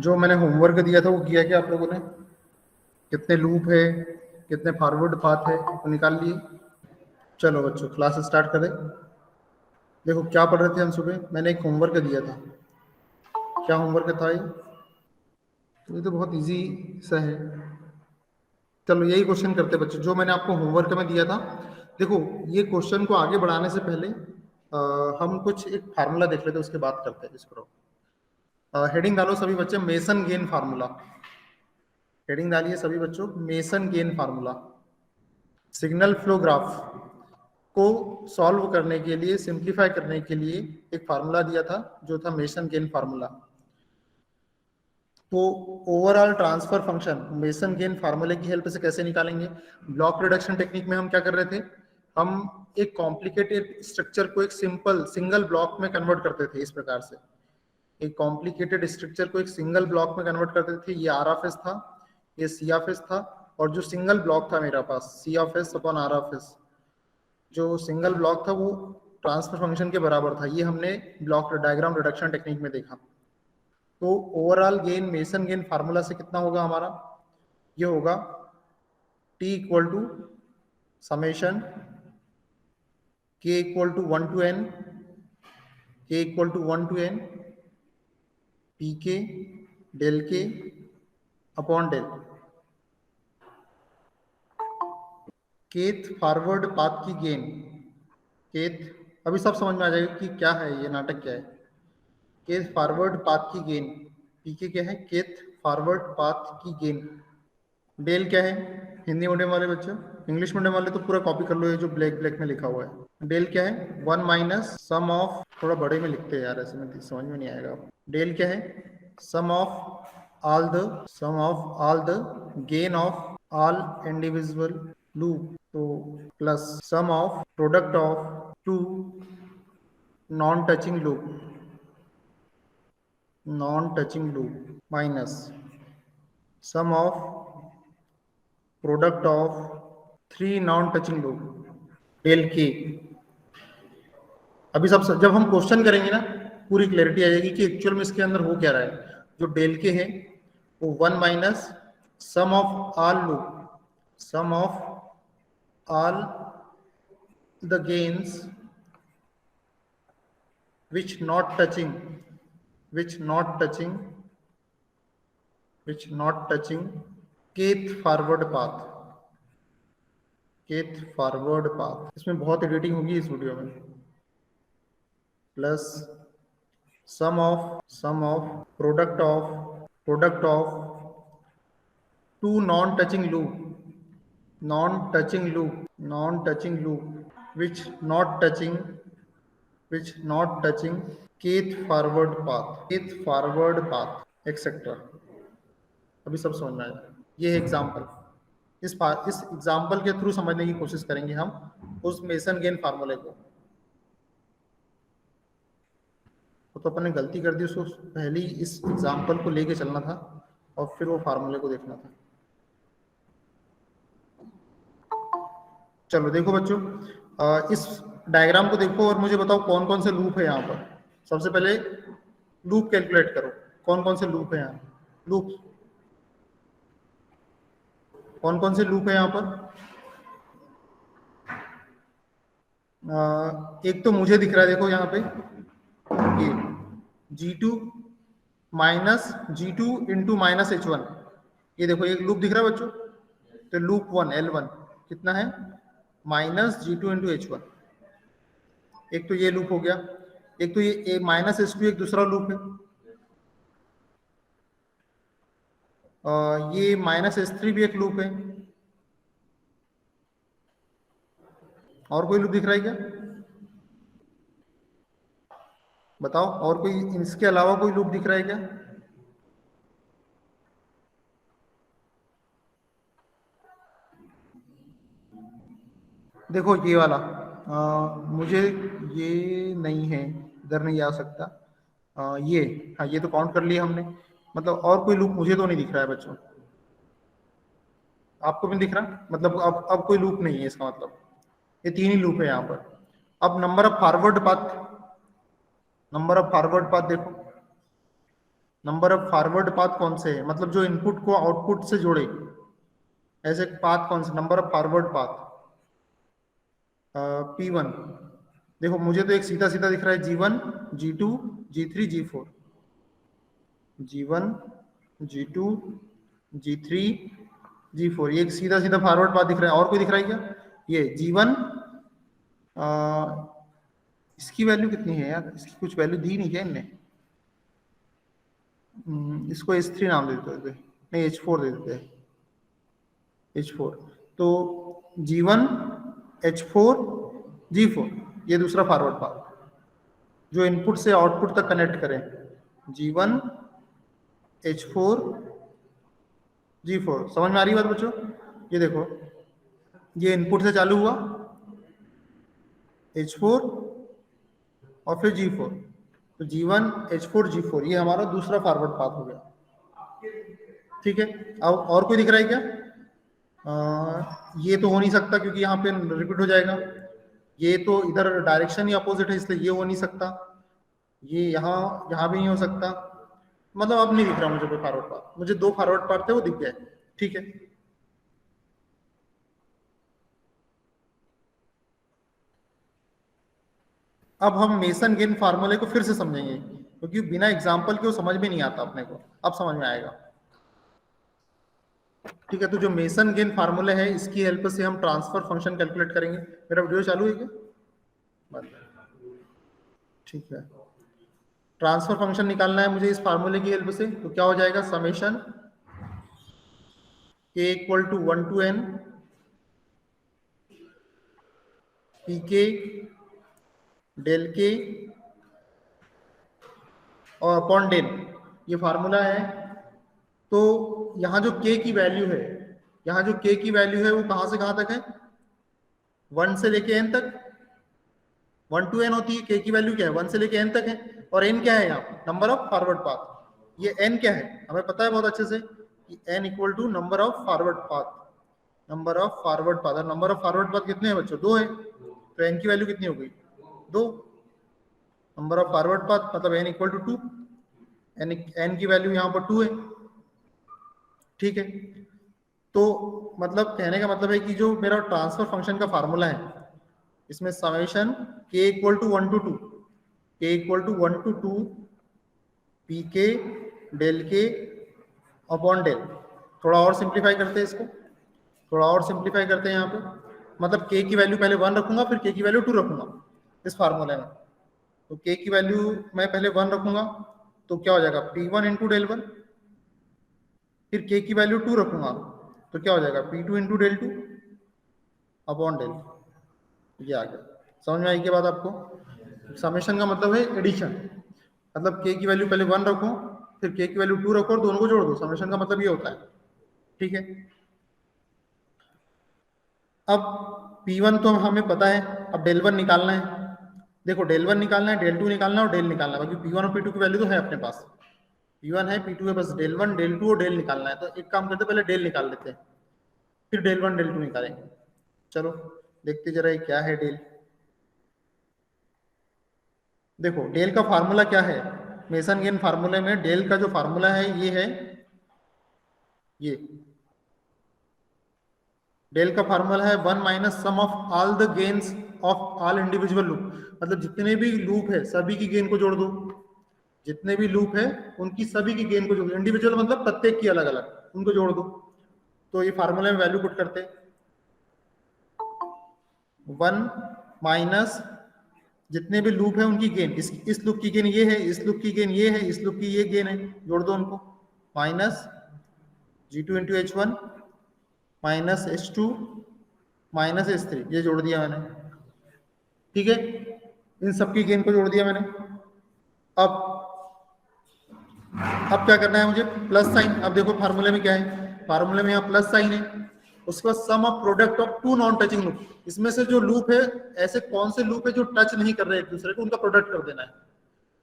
जो मैंने होमवर्क दिया था वो किया क्या आप लोगों ने? कितने लूप है, कितने फॉरवर्ड पाथ है, वो निकाल लिए? चलो बच्चों क्लास स्टार्ट करें। देखो क्या पढ़ रहे थे हम सुबह, मैंने एक होमवर्क दिया था। क्या होमवर्क था ये? तो ये तो बहुत इजी सा है। चलो यही क्वेश्चन करते हैं बच्चों, जो मैंने आपको होमवर्क में दिया था। देखो ये क्वेश्चन को आगे बढ़ाने से पहले हम कुछ एक फार्मूला देख लेते हैं, उसके बाद करते हैं इसको। हेडिंग डालो सभी बच्चे, मेसन गेन फार्मूला। हेडिंग डालिए सभी बच्चों, mason gain formula. Signal flow graph को सॉल्व करने के लिए, सिंप्लीफाई करने के लिए एक फार्मूला दिया था, जो था मेसन गेन फार्मूला। तो overall transfer function mason gain फार्मूले की हेल्प से कैसे निकालेंगे? ब्लॉक रिडक्शन टेक्निक में हम क्या कर रहे थे, हम एक कॉम्प्लिकेटेड स्ट्रक्चर को एक सिंपल सिंगल ब्लॉक में कन्वर्ट करते थे। इस प्रकार से एक कॉम्प्लिकेटेड स्ट्रक्चर को एक सिंगल ब्लॉक में कन्वर्ट करते थे। ये आर ऑफ एस था, ये सी ऑफ एस था, और जो सिंगल ब्लॉक था मेरे पास C of S upon R of S, जो सिंगल ब्लॉक था वो ट्रांसफर फंक्शन के बराबर था। ये हमने ब्लॉक डायग्राम रिडक्शन टेक्निक में देखा। तो overall gain Mason gain formula से कितना होगा हमारा? ये होगा T equal to summation k equal to 1 to n, k equal to 1 to n P k del k upon del. Kth forward path की गेन, केथ अभी सब समझ में आ जाएगा कि क्या है ये नाटक क्या है। केथ फॉरवर्ड पाथ की गेन, पीके क्या है? केथ फॉरवर्ड पाथ की गेन। डेल क्या है? हिंदी मीडियम वाले बच्चों, इंग्लिश मीडियम वाले तो पूरा कॉपी कर लो, ये जो ब्लैक ब्लैक में लिखा हुआ है। डेल क्या है? 1 माइनस सम ऑफ, थोड़ा बड़े में लिखते हैं यार, ऐसे में समझ में नहीं आएगा। डेल क्या है? Sum of all the gain of all individual loop, तो plus sum of product of two non touching loop minus sum of product of 3 non touching loop del के। अभी सब जब हम क्वेश्चन करेंगे ना, पूरी क्लैरिटी आ जाएगी कि एक्चुअल में इसके अंदर हो क्या रहा है। जो डेल के है वो 1 minus sum of all the gains which not touching kth forward path. इसमें बहुत एडिटिंग होगी इस वीडियो में। Plus sum of product of two non touching loop which not touching kth forward path etcetera. अभी सब समझ में आया। ये एग्जाम्पल, इस एग्जाम्पल के थ्रू समझने की कोशिश करेंगे हम उस मेसन गेन फार्मूले को। तो अपन ने गलती कर दी, उसको पहले ही इस एग्जाम्पल को लेके चलना था और फिर वो फार्मूले को देखना था। चलो देखो बच्चों, इस डायग्राम को देखो और मुझे बताओ कौन कौन से लूप है यहाँ पर। सबसे पहले लूप कैलकुलेट करो, कौन कौन से लूप है यहाँ। कौन कौन से लूप है यहाँ पर? एक तो मुझे दिख रहा है, देखो यहाँ पे ये G2 minus G2 into minus H1, ये देखो एक लूप दिख रहा है बच्चों। तो लूप 1 L1 कितना है? Minus G2 into H1। एक तो ये लूप हो गया। एक तो ये माइनस H2 एक दूसरा लूप है। ये माइनस H3 भी एक लूप है। और कोई लूप दिख रहा है क्या? बताओ, और कोई इसके अलावा कोई लूप दिख रहा है क्या? देखो ये वाला मुझे ये नहीं है, इधर नहीं आ सकता। ये हाँ, ये तो काउंट कर लिया हमने। मतलब और कोई लूप मुझे तो नहीं दिख रहा है बच्चों। आपको भी दिख रहा? मतलब अब कोई लूप नहीं है, इसका मतलब ये 3 ही लूप है यहाँ पर। अब नंबर ऑफ फॉरवर्ड पाथ देखो। नंबर ऑफ फॉरवर्ड पाथ कौन से है, मतलब जो इनपुट को आउटपुट से जोड़े, ऐसे पाथ कौन से, number of forward path P1। देखो मुझे तो एक सीधा सीधा दिख रहा है G1 G2 G3 G4, G1 G2 G3 G4, ये एक सीधा सीधा फॉरवर्ड पाथ दिख रहा है। और कोई दिख रहा है क्या? ये G1, इसकी वैल्यू कितनी है यार, इसकी कुछ वैल्यू दी नहीं क्या इनने? इसको H3 नाम दे देते हैं, नहीं H4 दे देते हैं, H4। तो G1 H4 G4, ये दूसरा फॉरवर्ड पाथ जो इनपुट से आउटपुट तक कनेक्ट करें, G1 H4 G4। समझ में आ रही बात बच्चों? ये देखो, ये इनपुट से चालू हुआ H4 और फिर G4, तो G1 H4 G4 ये हमारा दूसरा फॉरवर्ड पाथ हो गया। ठीक है, अब और कोई दिख रहा है क्या? ये तो हो नहीं सकता क्योंकि यहाँ पे रिपीट हो जाएगा। ये तो इधर डायरेक्शन ही अपोजिट है, इसलिए ये हो नहीं सकता। ये यहाँ यहाँ भी नहीं हो सकता, मतलब अब नहीं दिख रहा मुझे कोई फॉरवर्ड पाथ। मुझे दो फॉरवर्ड पाथ थे वो दिख गए। ठीक है, अब हम मेसन गेन फार्मूले को फिर से समझेंगे क्योंकि बिना एग्जाम्पल के वो समझ में नहीं आता अपने को, अब समझ में आएगा। ठीक है, तो जो मेसन गेन फार्मूला है इसकी हेल्प से हम ट्रांसफर फंक्शन कैलकुलेट करेंगे। मेरा वीडियो चालू है क्या? ठीक है, ट्रांसफर फंक्शन निकालना है मुझे इस फार्मूले की हेल्प से, तो क्या हो जाएगा, summation k equal to 1 to n pk del k और अपॉन डेल, ये फार्मूला है। तो यहाँ जो k की वैल्यू है, यहाँ जो k की वैल्यू है वो कहाँ से कहाँ तक है, 1 से लेके n तक, 1 to n होती है। k की वैल्यू क्या है, 1 से लेके n तक है। और n क्या है यहाँ, नंबर ऑफ फॉरवर्ड पाथ। ये n क्या है हमें पता है बहुत अच्छे से कि n equal to number of forward path, number of forward path. और नंबर ऑफ फॉरवर्ड पाथ कितने हैं बच्चों, 2 है, तो n की वैल्यू कितनी हो गई, 2। नंबर ऑफ फॉरवर्ड पाथ मतलब n इक्वल टू 2, n की वैल्यू यहाँ पर 2 है। ठीक है, तो मतलब कहने का मतलब है कि जो मेरा ट्रांसफर फंक्शन का फार्मूला है इसमें summation k equal to 1 to 2, k equal to 1 to 2 pk del k upon del. थोड़ा और सिंप्लीफाई करते हैं इसको, थोड़ा और सिंप्लीफाई करते हैं यहाँ पे, मतलब k की वैल्यू पहले 1 रखूंगा फिर k की वैल्यू 2 रखूंगा इस फार्मूले में। तो k की वैल्यू मैं पहले 1 रखूंगा तो क्या हो जाएगा, p1 इंटू डेल 1, फिर k की वैल्यू 2 रखूंगा तो क्या हो जाएगा, p2 into del 2 upon del. ये आ गया, समझ में आई क्या बात आपको? समेशन का मतलब है एडिशन, मतलब k की वैल्यू पहले 1 रखो फिर k की वैल्यू 2 रखो और दोनों को जोड़ दो, समेशन का मतलब ये होता है। ठीक है, अब P1 तो हमें पता है, अब डेल 1 निकालना है। देखो डेल 1 निकालना है, डेल 2 निकालना है और डेल निकालना है, बाकी P1 और P2 की वैल्यू तो है अपने पास। P1 है, P2 है, बस डेल 1 डेल 2 और डेल निकालना है। तो एक काम करते पहले डेल निकाल लेते हैं, फिर डेल 1 डेल 2 निकालेंगे। चलो देखते जरा ये क्या है डेल। देखो डेल का फार्मूला क्या है, मेसन गेन फार्मूले में डेल का जो फार्मूला है ये है, ये डेल का फार्मूला है 1 minus sum of all the gains of all individual loop, मतलब जितने भी लूप है सभी की गेन को जोड़ दो, जितने भी लूप है उनकी सभी की गेन को जोड़ दो, इंडिविजुअल मतलब प्रत्येक की अलग अलग, उनको जोड़ दो। तो ये फार्मूले में वैल्यू पुट करते हैं, 1 माइनस जितने भी लूप है उनकी गेन, इस लूप की गेन ये है, इस लूप की गेन ये है, इस लूप की ये गेन है, जोड़ दो उनको, minus G2 into H1 minus H2 minus H3, ये जोड़ दिया मैंने। ठीक है, इन सबकी गेन को जोड़ दिया मैंने। अब क्या करना है मुझे, प्लस साइन। अब देखो फार्मूले में क्या है, फार्मूले में यहाँ प्लस साइन है, उसके बाद sum of product of two non touching loop, इसमें से जो लूप है, ऐसे कौन से लूप है जो टच नहीं कर रहे एक दूसरे को, उनका प्रोडक्ट कर देना है।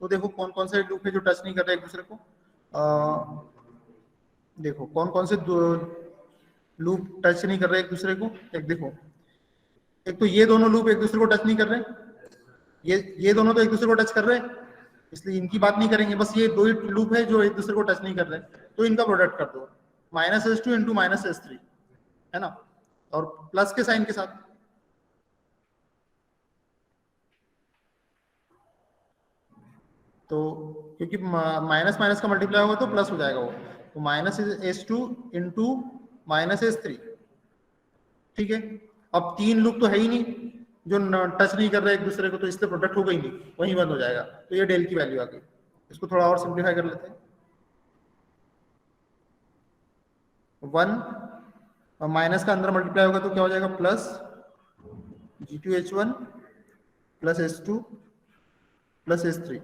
तो देखो कौन कौन से लूप है जो टच नहीं कर रहे एक दूसरे को, देखो कौन कौन से लूप टच नहीं कर रहे एक दूसरे को। एक देखो, एक तो ये दोनों लूप एक दूसरे को टच नहीं कर रहे, ये दोनों तो एक दूसरे को टच कर रहे हैं, इसलिए इनकी बात नहीं करेंगे, बस ये दो ही लूप है जो एक दूसरे को टच नहीं कर रहे, तो इनका प्रोडक्ट कर दो, -s2 इंटू -s3, है ना, और प्लस के साइन के साथ। तो क्योंकि माइनस माइनस का मल्टीप्लाई होगा तो प्लस हो जाएगा वो, तो -s2 इंटू -s3, ठीक है। अब तीन लूप तो है ही नहीं जो टच नहीं कर रहे एक दूसरे को, तो इसलिए प्रोडक्ट होगा ही नहीं, वहीं बंद हो जाएगा, तो ये डेल की वैल्यू आ गई। इसको थोड़ा और सिंप्लीफाई कर लेते हैं। 1 और माइनस का अंदर मल्टीप्लाई होगा तो क्या हो जाएगा, plus G2H1 plus S2 plus S3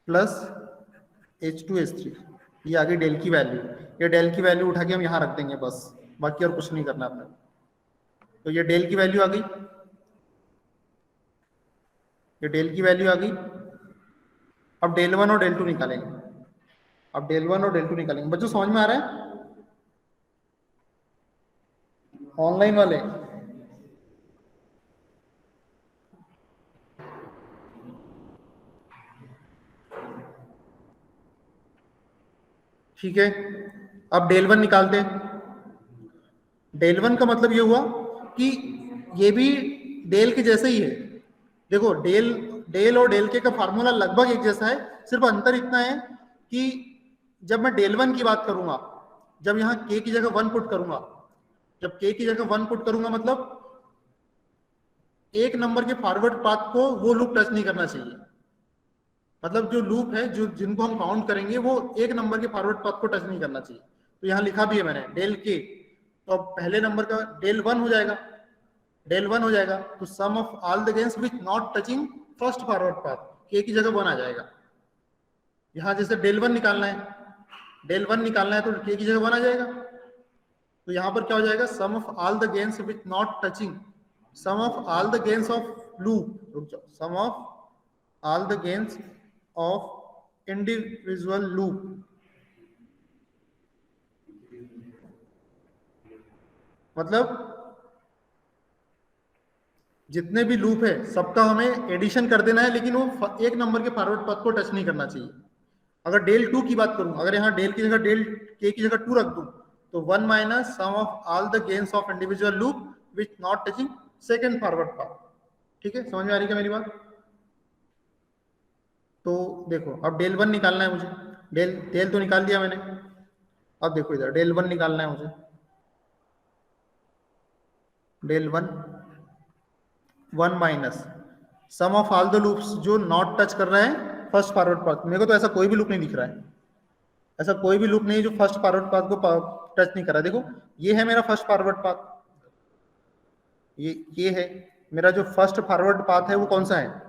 plus H2S3, ये आ गई डेल की वैल्यू। ये डेल की वैल्यू उठा के हम यहाँ रख देंगे बस, बाकी और कुछ नहीं करना अपने। तो ये डेल की वैल्यू आ गई, ये डेल की वैल्यू आ गई। अब डेल 1 और डेल 2 निकालेंगे, अब डेल 1 और डेल 2 निकालेंगे। बच्चों समझ में आ रहा है? ऑनलाइन वाले ठीक है। अब डेल 1 निकालते हैं। डेल 1 का मतलब ये हुआ कि ये भी डेल के जैसे ही है। देखो डेल डेल और डेल के का फार्मूला लगभग एक जैसा है, सिर्फ अंतर इतना है कि जब मैं डेल 1 की बात करूंगा, जब यहाँ के की जगह 1 पुट करूंगा, जब के की जगह 1 पुट करूंगा मतलब एक नंबर के फॉरवर्ड पाथ को वो लूप टच नहीं करना चाहिए। मतलब जो लूप है जो जिनको हम काउंट करेंगे वो एक नंबर के फॉरवर्ड पाथ को टच नहीं करना चाहिए। तो यहाँ लिखा भी है मैंने डेल के, तो अब पहले नंबर का डेल 1 हो जाएगा, डेल 1 हो जाएगा, तो sum of all the gains which not touching first forward path, के की जगह 1 आ जाएगा। यहाँ जैसे डेल 1 निकालना है, डेल 1 निकालना है तो के की जगह 1 आ जाएगा। तो यहाँ पर क्या हो जाएगा, sum of all the gains which not touching, sum of all the gains of loop, रुक जाओ, sum of all the gains of individual loop, मतलब जितने भी लूप है सबका हमें एडिशन कर देना है, लेकिन वो एक नंबर के फॉरवर्ड पाथ को टच नहीं करना चाहिए। अगर डेल 2 की बात करूं, अगर यहाँ डेल की जगह डेल के की जगह 2 रख दूं, तो 1 minus sum of all the gains of individual loop which not touching second forward path. ठीक है, समझ में आ रही क्या मेरी बात? तो देखो अब डेल 1 निकालना है मुझे, डेल डेल तो निकाल दिया मैंने। अब देखो इधर डेल 1 निकालना है मुझे, del 1 1 minus sum of all the loops जो नॉट टच कर रहे हैं फर्स्ट फॉरवर्ड पाथ। मेरे को तो ऐसा कोई भी लूप नहीं दिख रहा है, ऐसा कोई भी लूप नहीं है जो फर्स्ट फॉरवर्ड पाथ को टच नहीं कर रहा है। देखो ये है मेरा फर्स्ट फॉरवर्ड पाथ, ये है मेरा जो फर्स्ट फॉरवर्ड पाथ है वो कौन सा है,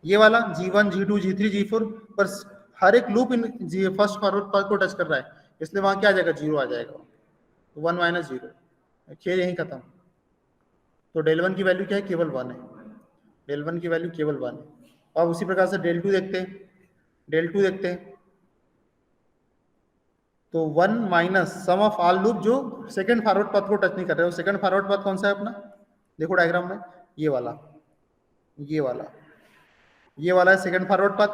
ये वाला G1 G2 G3 G4, पर हर एक loop in first forward path को टच कर रहा है, इसलिए वहां क्या आ जाएगा, 0 आ जाएगा, 1 माइनस 0, खेल यहीं खत्म। तो डेल 1 की वैल्यू क्या है, केवल 1 है, डेल 1 की वैल्यू केवल 1 है। अब उसी प्रकार से डेल 2 देखते हैं, डेल 2 देखते हैं, तो 1 minus sum of all loop जो सेकंड फॉरवर्ड पाथ को टच नहीं कर रहे हो। सेकंड फॉरवर्ड पाथ कौन सा है अपना, देखो डायग्राम में, ये वाला, ये वाला, ये वाला है सेकंड फॉरवर्ड पाथ।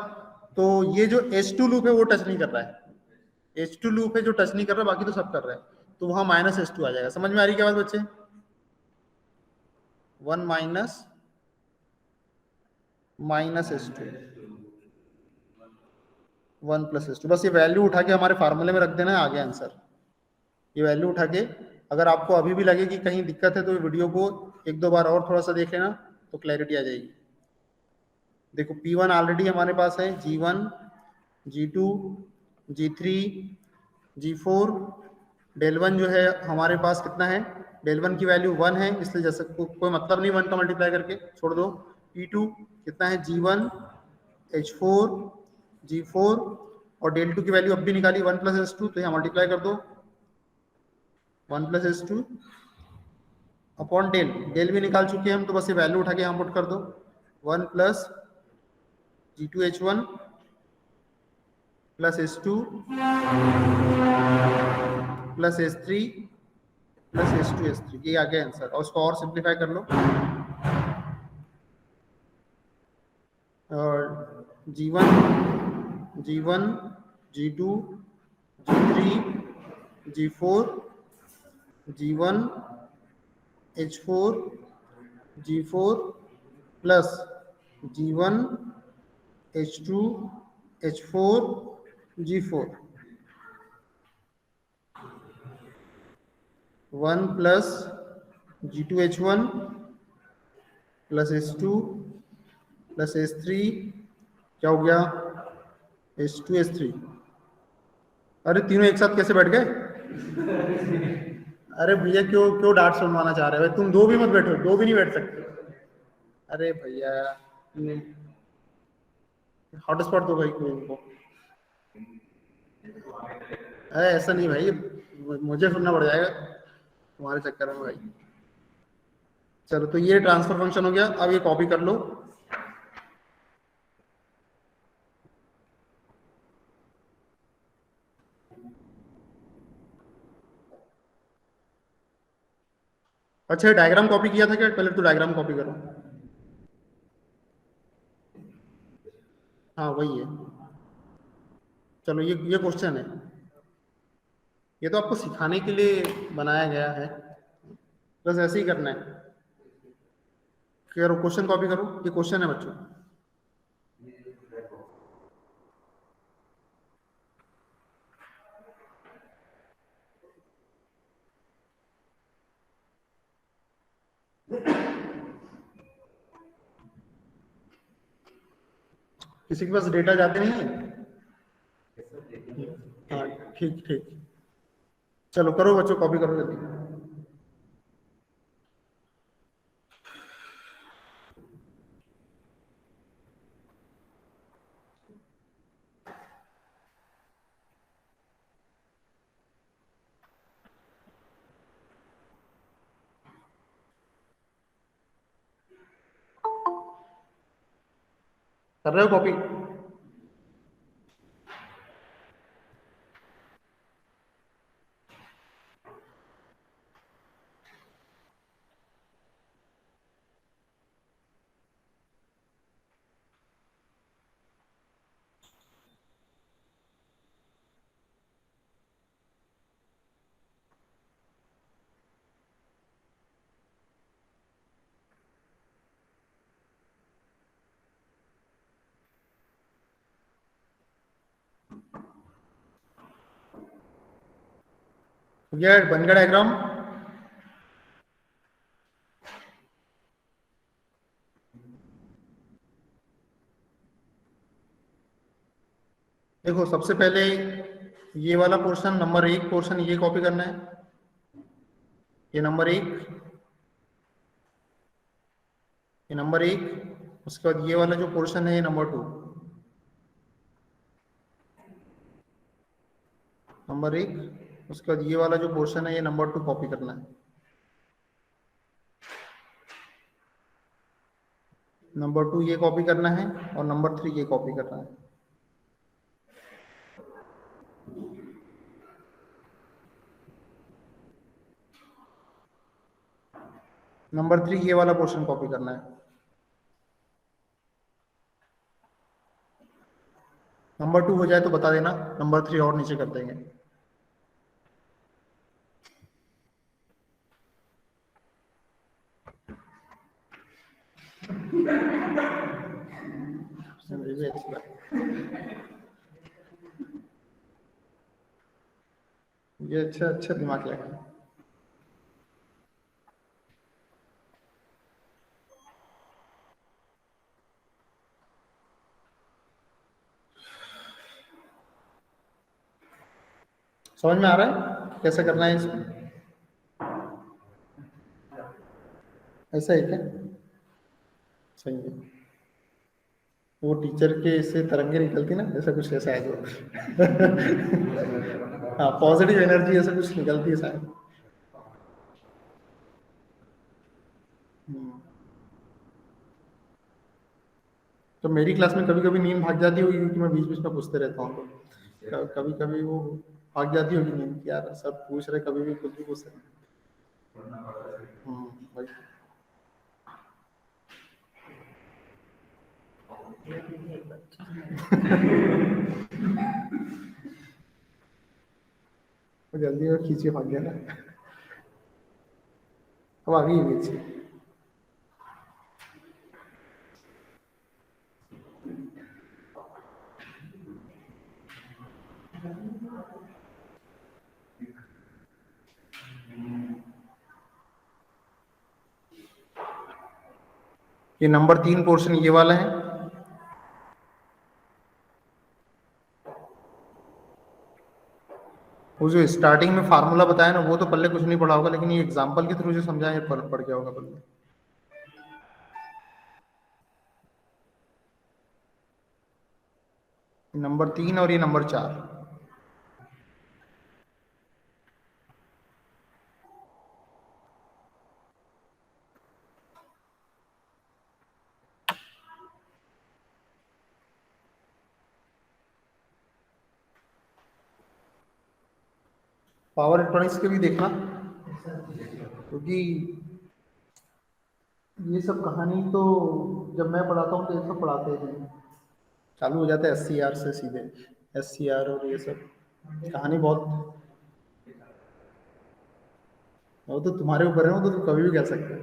तो ये जो H2 लूप है वो टच नहीं कर रहा है, H2 लूप है जो टच नहीं कर रहा है, बाकी तो सब कर रहा है, तो वहां -S2 आ जाएगा। समझ में आ रही क्या बात बच्चे? 1 माइनस -S2, 1 प्लस S2, बस ये वैल्यू उठा के हमारे फार्मूले में रख देना है, आ गया आंसर। ये वैल्यू उठा के, अगर आपको अभी भी लगे कि कहीं दिक्कत है तो वीडियो को एक दो बार और थोड़ा सा देख लेना, तो क्लैरिटी आ जाएगी। देखो P1 ऑलरेडी हमारे पास है, G1 G2 G3 G4, del 1 जो है हमारे पास कितना है, डेल 1 की वैल्यू 1 है, इसलिए जैसे कोई मतलब नहीं 1 का मल्टीप्लाई करके छोड़ दो। P2 कितना है, G1 H4 G4, और डेल 2 की वैल्यू अब भी निकाली 1 प्लस S2, तो यहाँ मल्टीप्लाई कर दो, 1 plus S2 upon del, del भी निकाल चुके हैं हम, तो बस ये वैल्यू उठा के यहाँ पुट कर दो, 1 plus G2H1 plus S2 plus S3 plus H2S3, ये आ गया आंसर। और उसको और सिंप्लीफाई कर लो, और G1, G1, G2, G3, G4, G1, H4, G4 plus G1, H2, H4, G4, 1 plus G2H1 plus H2 plus H3, क्या हो गया? H2H3। अरे तीनों एक साथ कैसे बैठ गए? अरे भैया क्यों क्यों डांट सुनवाना चाह रहे हो? तुम दो भी मत बैठो, दो भी नहीं बैठ सकते। अरे भैया हॉटस्पॉट दो भाई कोई इनको। अरे ऐसा नहीं भाई, मुझे सुनना पड़ जाएगा तुम्हारे चक्कर में भाई। चलो तो ये ट्रांसफर फंक्शन हो गया, अब ये कॉपी कर लो। अच्छा डायग्राम कॉपी किया था क्या? पहले तो डायग्राम कॉपी करो। हाँ वही है। चलो ये क्वेश्चन है, ये तो आपको सिखाने के लिए बनाया गया है, बस ऐसे ही करना है। करो क्वेश्चन कॉपी करो, ये क्वेश्चन है बच्चों। किसी के पास डेटा जाते नहीं है? हाँ ठीक ठीक। चलो करो बच्चों, कॉपी करो जल्दी। कर रहे हो कॉपी? ये बन गया डायग्राम। देखो सबसे पहले ये वाला पोर्शन, नंबर 1 पोर्शन ये कॉपी करना है, ये नंबर 1, ये नंबर 1। उसके बाद ये वाला जो पोर्शन है ये नंबर 2, नंबर 1। उसके बाद ये वाला जो पोर्शन है ये नंबर 2 कॉपी करना है, नंबर 2 ये कॉपी करना है, और नंबर 3 ये कॉपी करना है। नंबर 3 ये वाला पोर्शन कॉपी करना है। नंबर 2 हो जाए तो बता देना, नंबर 3 और नीचे कर देंगे। ये भी अच्छी बात, ये अच्छा अच्छा दिमाग लगा। समझ में आ रहा है कैसे करना है इसको? ऐसा है क्या? सही है। वो टीचर के इससे तरंगे निकलती ना, ऐसा कुछ ऐसा है जो हाँ पॉजिटिव एनर्जी ऐसा कुछ निकलती है शायद। हम्म। तो मेरी क्लास में कभी कभी नींद भाग जाती होगी, क्योंकि मैं बीच बीच में पूछते रहता हूँ, तो कभी कभी वो भाग जाती होगी नींद कि यार सब पूछ रहे, कभी भी कुछ भी पूछ रहे। वही। वो जल्दी में खींच के भाग गया ना। अब आ गई बीच। ये नंबर 3 पोर्शन ये वाला है। वो जो स्टार्टिंग में फार्मूला बताया ना वो तो पल्ले कुछ नहीं पढ़ा होगा, लेकिन ये एग्जांपल के थ्रू जो समझाया ये पढ़ गया होगा पल्ले। नंबर 3 और ये नंबर 4। पावर इलेक्ट्रॉनिक्स के भी देखना, क्योंकि ये सब कहानी तो जब मैं पढ़ाता हूँ तो ये सब पढ़ाते हैं, चालू हो जाता है SCR से सीधे। SCR और ये सब कहानी बहुत, वो तो तुम्हारे ऊपर है, वो तो तुम कभी भी कह सकते हो,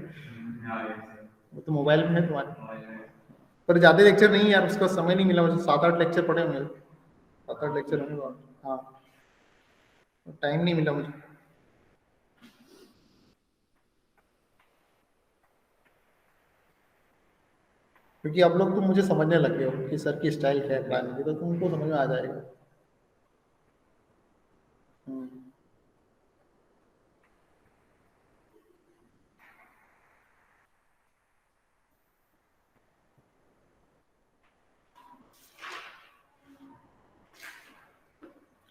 वो तो मोबाइल में है तुम्हारे। पर ज्यादा लेक्चर नहीं यार, उसका समय नहीं मिला मुझे, 7-8 लेक्चर पढ़े होंगे, 7-8 लेक्चर होंगे बहुत। हाँ, टाइम नहीं मिला मुझे, क्योंकि अब लोग तुम मुझे समझने लग गए हो कि सर की स्टाइल क्या है पढ़ाने की, तो तुमको समझ में आ जाएगा। हम्म,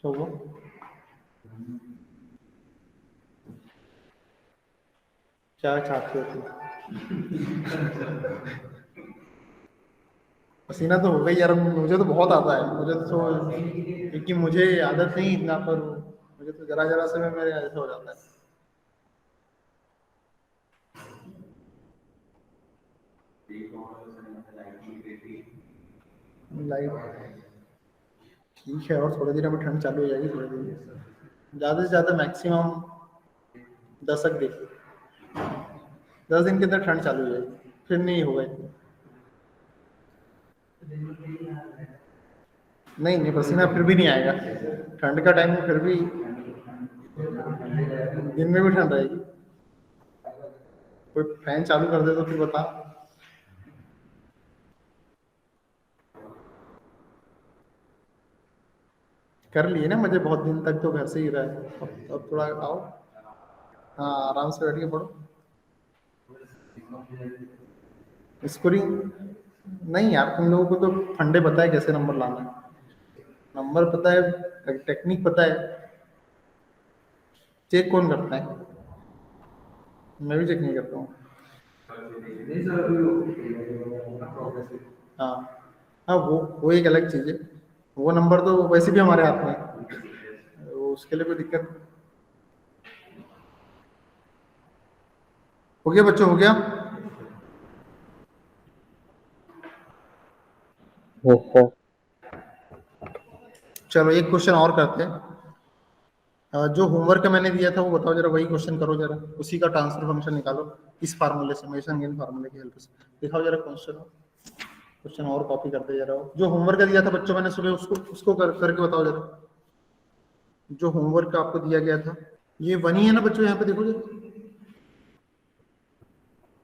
तो वो क्या चाहते हो तुम? पसीना तो हो गई यार, मुझे तो बहुत आता है, मुझे तो, क्योंकि मुझे आदत नहीं इतना, पर मुझे तो जरा जरा से में मेरे ऐसा हो जाता है। लाइट ठीक है, और थोड़े दिन में ठंड चालू हो जाएगी, थोड़े दिन, ज्यादा से ज्यादा मैक्सिमम 10 दिन, 10 दिन के अंदर ठंड चालू हो जाएगी, फिर नहीं होगा इतना। नहीं नहीं, पसीना फिर भी नहीं आएगा, ठंड का टाइम में फिर भी दिन में भी ठंड रहेगी। कोई फैन चालू कर दे तो फिर बता। कर लिए ना मजे, बहुत दिन तक तो घर से ही रहे, अब थोड़ा आओ। हाँ, आराम से बैठ के पढ़ो। स्कोरिंग नहीं यार, तुम लोगों को तो फंडे पता है कैसे नंबर लाना है, नंबर पता है, टेक्निक पता है। चेक कौन करता है? मैं भी चेक नहीं करता हूँ। हाँ हाँ, वो एक अलग चीज है, वो नंबर तो वैसे भी हमारे हाथ में है, वो उसके लिए कोई दिक्कत। हो गया बच्चों, हो गया। Yes sir. चलो एक क्वेश्चन और करते हैं। जो होमवर्क मैंने दिया था वो बताओ जरा, वही क्वेश्चन करो जरा, उसी का ट्रांसफर फंक्शन निकालो इस फार्मूले से, मेसन गेन फार्मूले की हेल्प से। दिखाओ जरा क्वेश्चन, क्वेश्चन और कॉपी करते जरा, जो होमवर्क दिया था बच्चों मैंने सुबह, उसको उसको करके बताओ जरा, जो होमवर्क आपको दिया गया था। ये वन ही है ना बच्चों, यहाँ पे देखो जरा,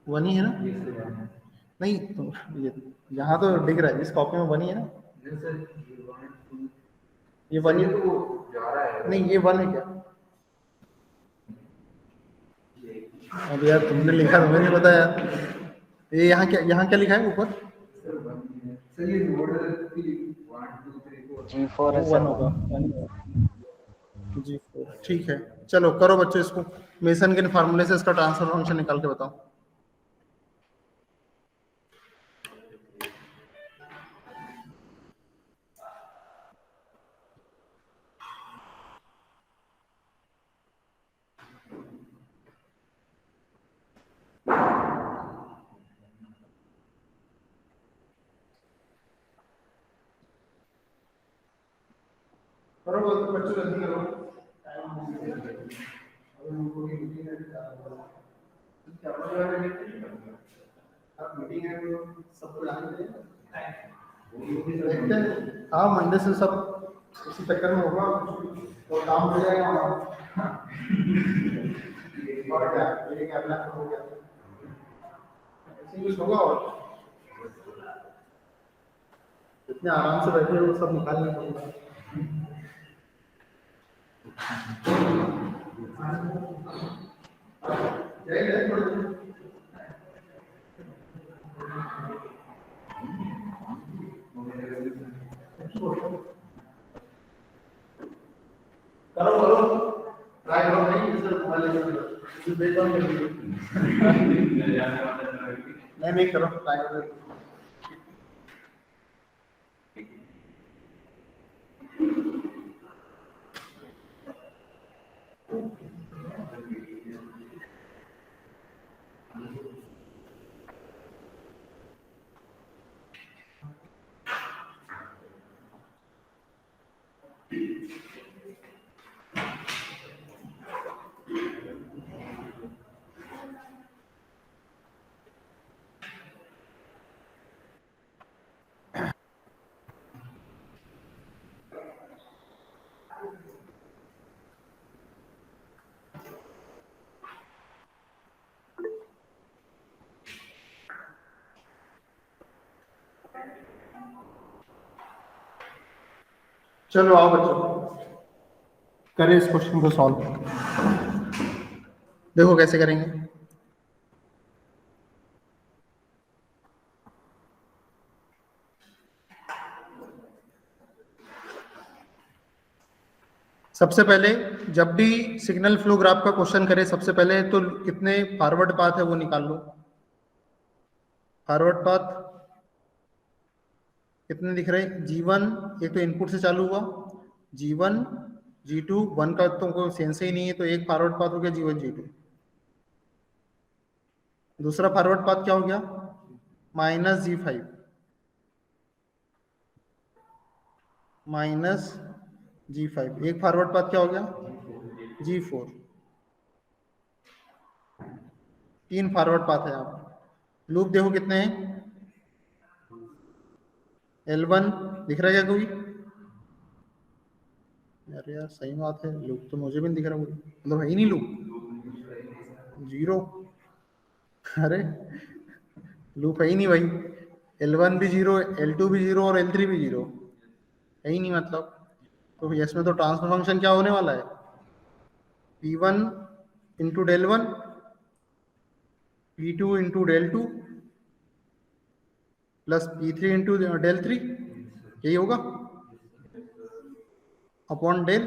वन ही है ना? नहीं तो ये यहाँ तो दिख रहा है, इस कॉपी में वन ही है ना? ये वन ही नहीं, ये वन है क्या? अब यार तुमने लिखा, तुम्हें नहीं पता यार, ये यहाँ क्या लिखा है ऊपर? G4 वो है वन सर। होगा, G4 ठीक है। चलो करो बच्चों इसको, मेसन के फार्मूले से इसका ट्रांसफर फंक्शन निकाल के बताओ। करो बच्चों जल्दी करो। अब मीटिंग है तो सबको जाने देखते हैं। हाँ मंडे से सब इसी चक्कर में होगा और काम हो जाएगा हमारा। और क्या ये क्या अपना हो गया ऐसे कुछ होगा और इतने आराम से बैठे हो सब निकालने पड़ेगा। जय जय करो करो ट्राई करो नहीं इधर मोबाइल लेके इसे बेकॉन कर दीजिए। नहीं करो ट्राई करो। चलो आओ बच्चों करें इस क्वेश्चन को सॉल्व। देखो कैसे करेंगे। सबसे पहले जब भी सिग्नल फ्लो ग्राफ का क्वेश्चन करे सबसे पहले तो कितने फॉरवर्ड पाथ है वो निकाल लो। फॉरवर्ड पाथ कितने दिख रहे हैं? G1 एक तो इनपुट से चालू हुआ, G1 G2 1 का तुमको सेंस ही नहीं है तो एक फॉरवर्ड पाथ हो गया G1 G2। दूसरा फॉरवर्ड पाथ क्या हो गया? -G5 -G5। एक फॉरवर्ड पाथ क्या हो गया? G4। 3 फॉरवर्ड पाथ है। आप लूप देखो कितने हैं? L1 दिख रहा है क्या कोई? अरे यार सही बात है लूप तो मुझे भी नहीं दिख रहा कोई, मतलब है ही नहीं लूप। जीरो। अरे लूप है ही नहीं भाई। L1 भी जीरो, L2 भी जीरो और L3 भी जीरो, है ही नहीं मतलब। तो इसमें तो ट्रांसफर फंक्शन क्या होने वाला है? P1 into del one, P2 into del two plus P3 into del three, यही होगा अपॉन डेल।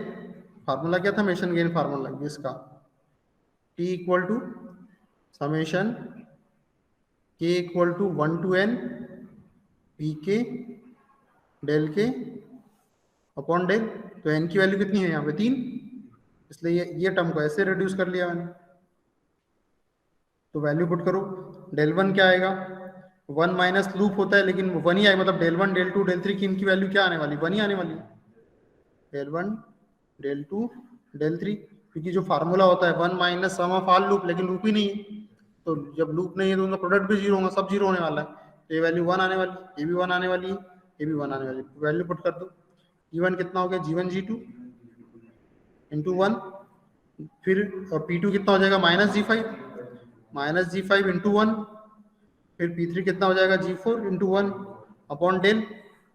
फार्मूला क्या था मेशन गेन फार्मूला इसका? T equal to summation K equal to 1 to n P k del k upon del. तो n की value कितनी है यहाँ पे? 3, इसलिए ये टर्म को ऐसे रिड्यूस कर लिया मैंने। तो वैल्यू पुट करो। डेल वन क्या आएगा? 1 माइनस लूप होता है लेकिन 1 ही आएगा, मतलब del one del two del three की इनकी वैल्यू क्या आने वाली? 1 ही आने वाली। Del one del two del three, क्योंकि जो फार्मूला होता है 1 minus sum of all loop, लेकिन लूप ही नहीं है। तो जब लूप नहीं है तो उनका प्रोडक्ट भी जीरो होगा, सब जीरो होने वाला है। तो ये वैल्यू 1 आने वाली, ये भी 1 आने वाली है, ये भी 1 आने वाली। वैल्यू पुट कर दो। G1 कितना हो गया? G1 G2 इंटू 1, फिर P2 कितना हो जाएगा? -G5 इंटू 1, फिर P3 कितना हो जाएगा? G4 into 1 upon del.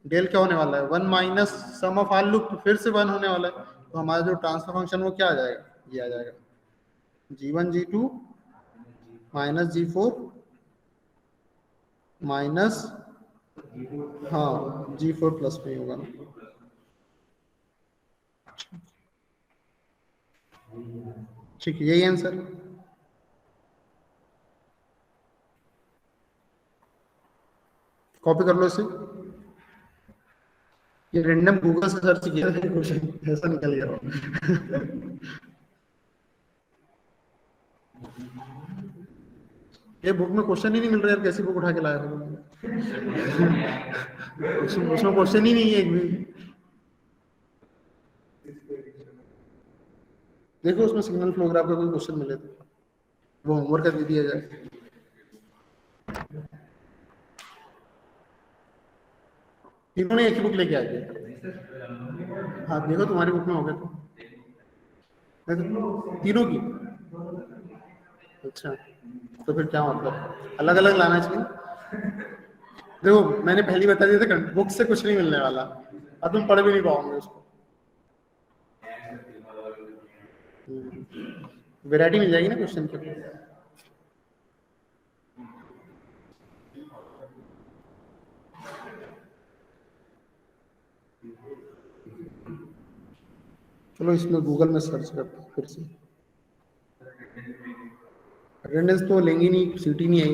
Del क्या होने वाला है? 1 minus sum of all loop, फिर से 1 होने वाला है। तो हमारा जो ट्रांसफर फंक्शन वो क्या आ जाएगा? ये आ जाएगा G1 G2 minus G4 minus, हाँ G4 प्लस में होगा। ठीक है, यही आंसर। कॉपी कर लो इसे। ये रैंडम गूगल से सर्च किया था क्वेश्चन, ऐसा निकल गया। ये बुक में क्वेश्चन ही नहीं मिल रहा है, कैसी बुक उठा के लाया था? उसमें क्वेश्चन ही नहीं है एक भी। देखो उसमें सिग्नल फ्लो ग्राफ का कोई क्वेश्चन मिले तो वो होमवर्क कर दे दिया जाए। तीनों ने एक ही बुक लेके आए थे। हाँ देखो तुम्हारी बुक में हो गया तो तीनों की। अच्छा तो फिर क्या मतलब अलग अलग लाना चाहिए। देखो मैंने पहली बता दिया था बुक से कुछ नहीं मिलने वाला, अब तुम पढ़ भी नहीं पाओगे उसको। वैरायटी मिल जाएगी ना क्वेश्चन की। चलो इसमें गूगल में सर्च करते हैं फिर से। अटेंडेंस तो लेंगे नहीं, सीटी नहीं आई,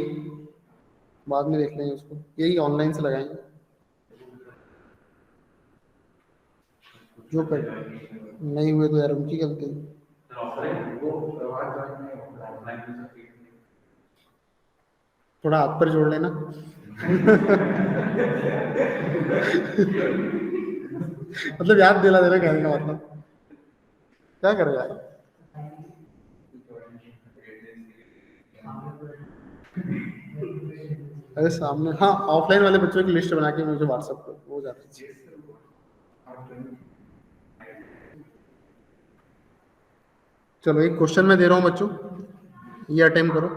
बाद में देख लेंगे उसको, यही ऑनलाइन से लगाएंगे जो कर नहीं हुए तो यार उनकी गलती है। थोड़ा हाथ पर जोड़ लेना। मतलब याद दिला देना कहने का मतलब क्या करेगा यार। अरे सामने हाँ ऑफलाइन वाले बच्चों की लिस्ट बना के मुझे व्हाट्सएप कर वो जाता है। चलो एक क्वेश्चन मैं दे रहा हूँ बच्चों, ये अटेम्प्ट करो।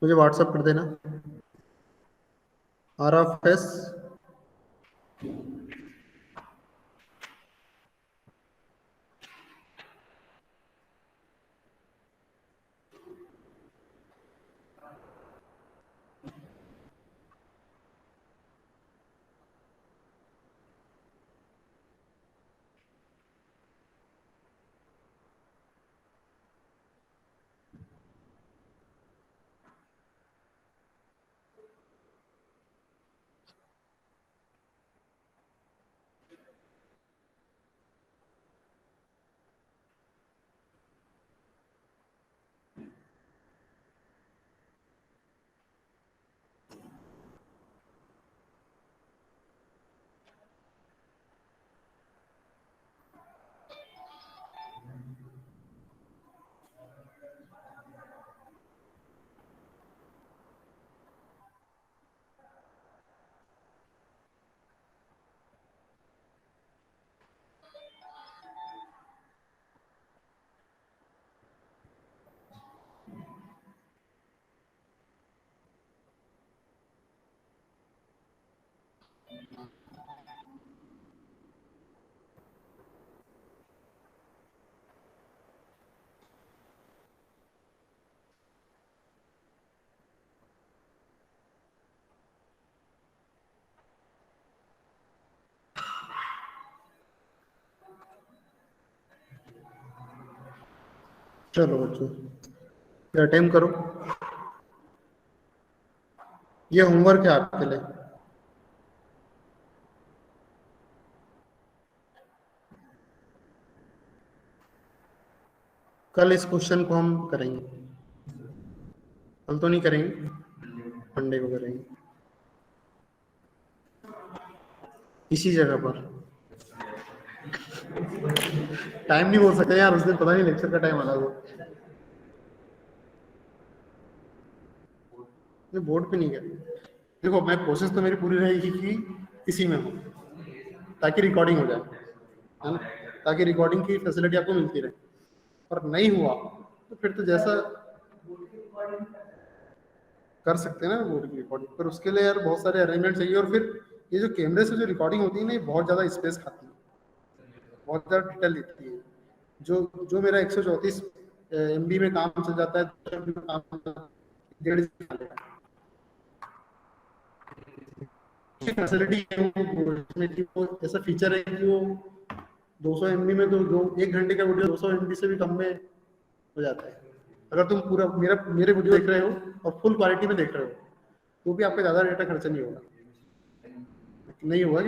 मुझे व्हाट्सएप कर देना। RFS चलो बच्चों ये अटेम्प्ट करो, ये होमवर्क है आपके लिए। कल इस क्वेश्चन को हम करेंगे, कल तो नहीं करेंगे, मंडे को करेंगे इसी जगह पर। टाइम नहीं बोल सकते यार, उस दिन पता नहीं लेक्चर का टाइम अलग हो। ये बोर्ड पे नहीं कर, देखो मैं कोशिश तो मेरी पूरी रहेगी कि इसी में हो ताकि रिकॉर्डिंग हो जाए, है ना, ताकि रिकॉर्डिंग की फैसिलिटी आपको मिलती रहे। और नहीं हुआ तो फिर तो जैसा कर सकते हैं ना बोर्ड की रिकॉर्डिंग, पर उसके लिए यार बहुत सारे अरेंजमेंट चाहिए। और फिर ये जो कैमरे से जो रिकॉर्डिंग होती है ना, ये बहुत ज़्यादा स्पेस खाती है, बहुत ज़्यादा डिटेल लेती है। जो जो मेरा 134 MB में काम चल जाता है, 1.5 GB फैसिलिटी है उसमें कि वो ऐसा फीचर है कि वो 200 MB में तो जो 1 घंटे का वीडियो 200 MB से भी कम में हो जाता है। अगर तुम पूरा मेरे वीडियो देख रहे हो और फुल क्वालिटी में देख रहे हो तो भी आपका ज़्यादा डेटा खर्चा नहीं होगा, नहीं होगा।